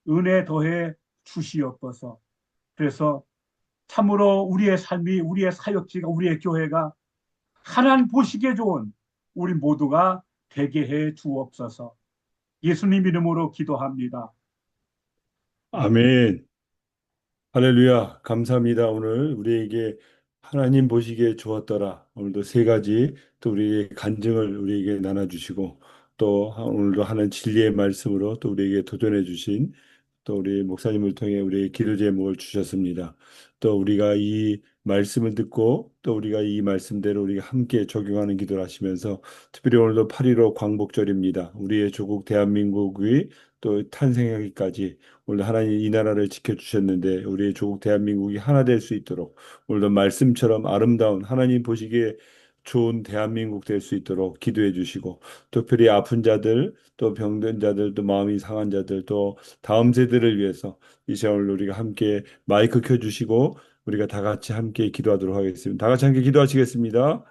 은혜 더해 주시옵소서. 그래서 참으로 우리의 삶이, 우리의 사역지가, 우리의 교회가 하나님 보시기에 좋은 우리 모두가 되게 해 주옵소서. 예수님 이름으로 기도합니다. 아멘. 할렐루야. 감사합니다. 오늘 우리에게 하나님 보시기에 좋았더라. 오늘도 세 가지 또 우리의 간증을 우리에게 나눠주시고 또 오늘도 하는 진리의 말씀으로 또 우리에게 도전해 주신 또 우리 목사님을 통해 우리의 기도 제목을 주셨습니다. 또 우리가 이 말씀을 듣고 또 우리가 이 말씀대로 우리가 함께 적용하는 기도를 하시면서 특별히 오늘도 8.15 광복절입니다. 우리의 조국 대한민국이 또 탄생하기까지 오늘 하나님 이 나라를 지켜주셨는데 우리의 조국 대한민국이 하나 될 수 있도록 오늘도 말씀처럼 아름다운 하나님 보시기에 좋은 대한민국 될 수 있도록 기도해 주시고 특별히 아픈 자들 또 병든 자들 또 마음이 상한 자들 또 다음 세대를 위해서 이 시간 오늘 우리가 함께 마이크 켜주시고 우리가 다 같이 함께 기도하도록 하겠습니다. 다 같이 함께 기도하시겠습니다.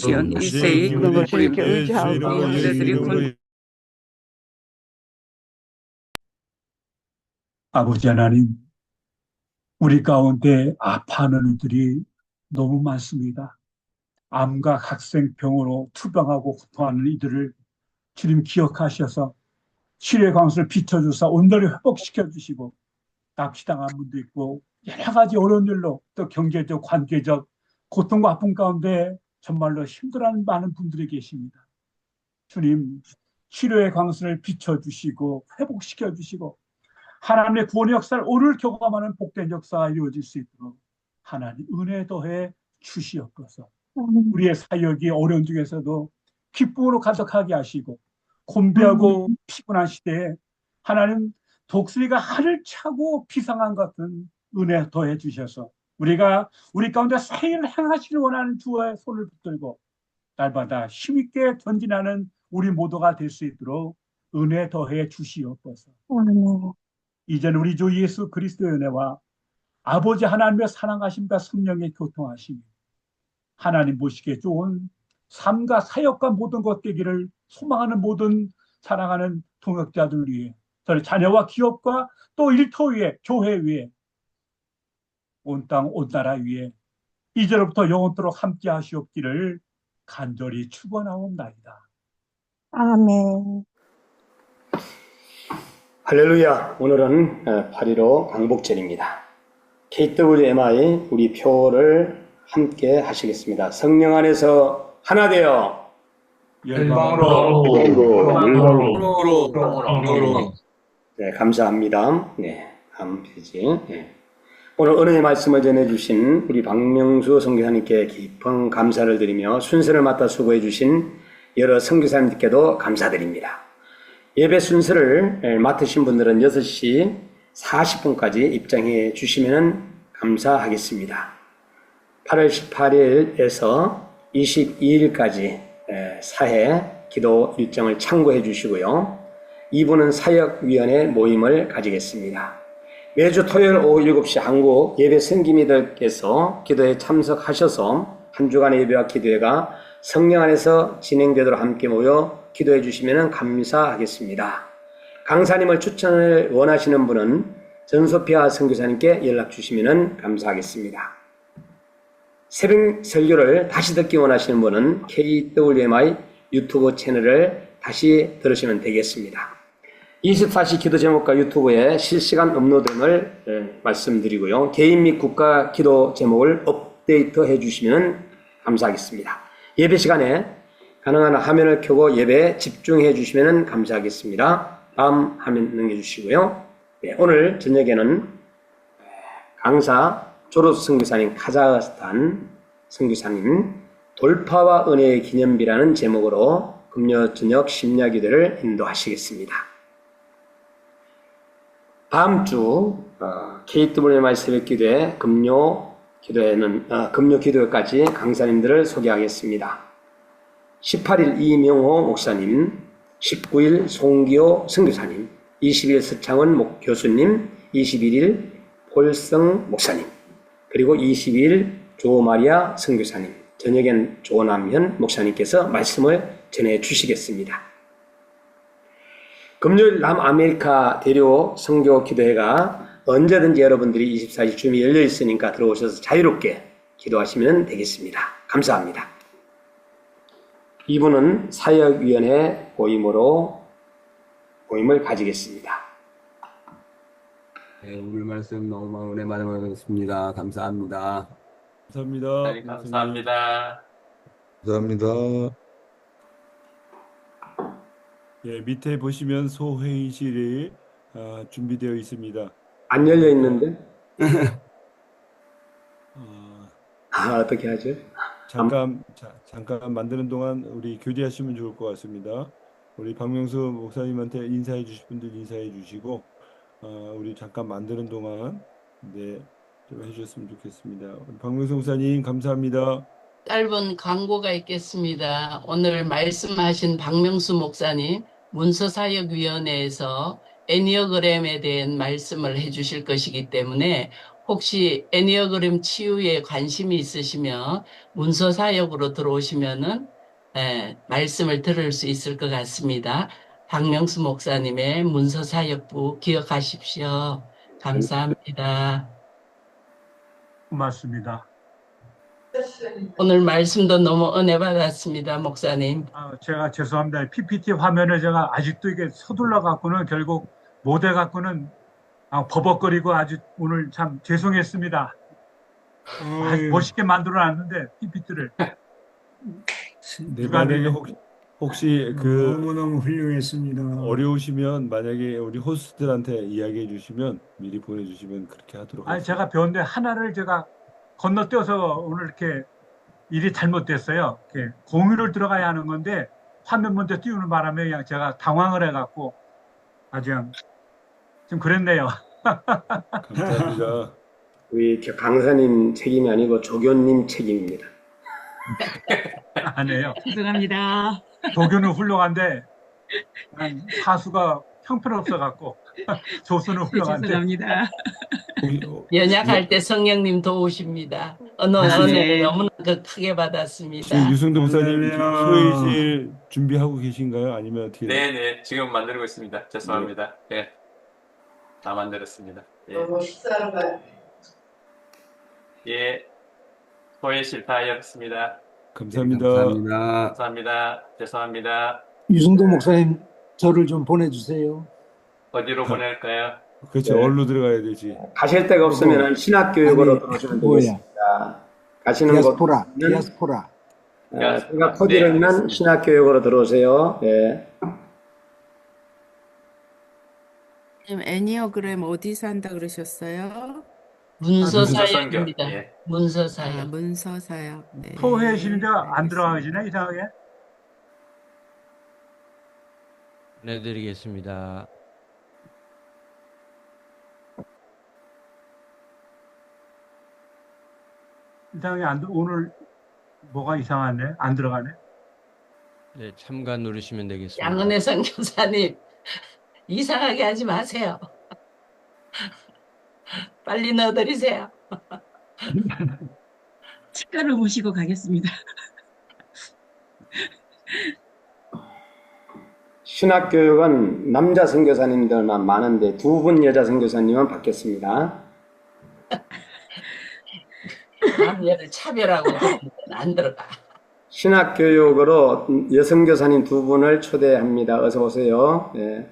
시온 일세의 우리 주께 주께 의지하오니 형제들이 군 아버지 하나님, 우리 가운데 아파하는 이들이 너무 많습니다. 암과 각생병으로 투병하고 고통하는 이들을 주님 기억하셔서 치료의 광수를 비춰주사 온전히 회복시켜 주시고, 납치당한 분도 있고 여러 가지 어려운 일로 또 경제적, 관계적 고통과 아픔 가운데 정말로 힘들어하는 많은 분들이 계십니다. 주님, 치료의 광선을 비춰주시고 회복시켜 주시고 하나님의 구원의 역사를 오늘 경험하는 복된 역사가 이루어질 수 있도록 하나님 은혜 더해 주시옵소서. 우리의 사역이 어려운 중에서도 기쁨으로 가득하게 하시고, 곤비하고 피곤한 시대에 하나님 독수리가 하늘 차고 비상한 같은 은혜 더해 주셔서 우리가 우리 가운데 새일 행하시길 원하는 주의 손을 붙들고 날마다 힘있게 전진하는 우리 모두가 될 수 있도록 은혜 더해 주시옵소서. 이제는 우리 주 예수 그리스도의 은혜와 아버지 하나님의 사랑하심과 성령의 교통하심, 하나님 보시기에 좋은 삶과 사역과 모든 것 되기를 소망하는 모든 사랑하는 동역자들 위해, 저희 자녀와 기업과 또 일터 위에, 교회 위에, 온 땅, 온 나라 위에 이제로부터 영원토록 함께 하시옵기를 간절히 축원하옵나이다. 아멘. 할렐루야. 오늘은 8.15 광복절입니다. KWMI 우리 표를 함께 하시겠습니다. 성령 안에서 하나 되어 열방으로 네, 감사합니다. 네, 다음 페이지. 네. 오늘 은혜의 말씀을 전해주신 우리 박명수 선교사님께 깊은 감사를 드리며 순서를 맡아 수고해 주신 여러 선교사님들께도 감사드립니다. 예배 순서를 맡으신 분들은 6시 40분까지 입장해 주시면 감사하겠습니다. 8월 18일에서 22일까지 사회 기도 일정을 참고해 주시고요. 2부는 사역위원회 모임을 가지겠습니다. 매주 토요일 오후 7시 한국 예배 선기미들께서 기도에 참석하셔서 한 주간의 예배와 기도회가 성령 안에서 진행되도록 함께 모여 기도해 주시면 감사하겠습니다. 강사님을 추천을 원하시는 분은 전소피아 선교사님께 연락 주시면 감사하겠습니다. 새벽 설교를 다시 듣기 원하시는 분은 KWMI 유튜브 채널을 다시 들으시면 되겠습니다. 24시 기도 제목과 유튜브에 실시간 업로드됨을 말씀드리고요. 개인 및 국가 기도 제목을 업데이트 해주시면 감사하겠습니다. 예배 시간에 가능한 화면을 켜고 예배에 집중해 주시면 감사하겠습니다. 다음 화면 넘겨주시고요. 네, 오늘 저녁에는 강사 조로스 선교사님, 카자흐스탄 선교사님 돌파와 은혜의 기념비라는 제목으로 금요 저녁 심야기도를 인도하시겠습니다. 다음 주 KWMI 새벽기도회 금요 기도회까지 강사님들을 소개하겠습니다. 18일 이명호 목사님, 19일 송기호 선교사님, 20일 서창원 교수님, 21일 폴성 목사님, 그리고 22일 조마리아 선교사님, 저녁엔 조남현 목사님께서 말씀을 전해 주시겠습니다. 금요일 남아메리카 대료 선교 기도회가 언제든지 여러분들이 24시 줌이 열려 있으니까 들어오셔서 자유롭게 기도하시면 되겠습니다. 감사합니다. 이분은 사역위원회 모임을 가지겠습니다. 네, 오늘 말씀 너무 은혜 많이 받았습니다. 감사합니다. 감사합니다. 네, 감사합니다. 감사합니다. 예, 밑에 보시면 소회의실이 준비되어 있습니다. 안 열려 있는데? 어떻게 하죠? 잠깐 만드는 동안 우리 교제하시면 좋을 것 같습니다. 우리 박명수 목사님한테 인사해 주실 분들 인사해 주시고 우리 잠깐 만드는 동안 좀 해주셨으면 좋겠습니다. 박명수 목사님 감사합니다. 짧은 광고가 있겠습니다. 오늘 말씀하신 박명수 목사님 문서사역위원회에서 애니어그램에 대한 말씀을 해주실 것이기 때문에 혹시 애니어그램 치유에 관심이 있으시면 문서 사역으로 들어오시면은 말씀을 들을 수 있을 것 같습니다. 박명수 목사님의 문서 사역부 기억하십시오. 감사합니다. 고맙습니다. 오늘 말씀도 너무 은혜 받았습니다, 목사님. 제가 죄송합니다. PPT 화면에 제가 아직도 이게 서둘러 갖고는 결국 못 해 갖고는 버벅거리고 아주 오늘 참 죄송했습니다. 멋있게 만들어 놨는데 PPT를. 네, 만약에 혹시 너무너무 훌륭했습니다. 어려우시면 만약에 우리 호스트들한테 이야기해 주시면 미리 보내주시면 그렇게 하도록 하겠습니다. 제가 배웠는데 하나를 제가 건너뛰어서 오늘 이렇게 일이 잘못됐어요. 이렇게 공유를 들어가야 하는 건데 화면 먼저 띄우는 바람에 그냥 제가 당황을 해갖고 아주 그냥 좀 그랬네요. 감사합니다. 우리 강사님 책임이 아니고 조교님 책임입니다. 아니에요. 죄송합니다. 조교는 훌륭한데 사수가 형편없어갖고 조수는 훌륭한데. 죄송합니다. 연약할 때 성령님 도우십니다. 은혜를 너무나 크게 받았습니다. 지금 유승도 목사님 소회실 준비하고 계신가요? 아니면 어떻게? 네네, 지금 만들고 있습니다. 죄송합니다. 네. 다 만들었습니다. 예. 너무 식사하러 가야 돼. 예. 소회실 다 열었습니다. 감사합니다. 감사합니다. 죄송합니다. 유승도 목사님, 저를 좀 보내주세요. 어디로 보낼까요? 그렇죠. 어디로 들어가야 되지? 가실 데가 없으면 신학교육으로 들어오시면 되겠습니다. 가시는 디아스포라, 곳 디아스포라. 생각 코디를 있는 신학교육으로 들어오세요. 네. 애니어그램 어디서 한다 그러셨어요? 문서 문서 사역입니다. 선교, 예. 문서 사역. 문서 사역. 네. 소회실인데 안 들어가시네 이상하게. 보내드리겠습니다. 이상하게 오늘 뭐가 이상하네. 안 들어가네. 네, 참가 누르시면 되겠습니다. 양은혜 선교사님 이상하게 하지 마세요. 빨리 넣어드리세요. 치과를 모시고 가겠습니다. 신학교육은 남자 선교사님들만 많은데 2분 여자 선교사님은 받겠습니다. 남녀를 차별하고 안 들어가. 신학교육으로 여성교사님 2분을 초대합니다. 어서 오세요. 네.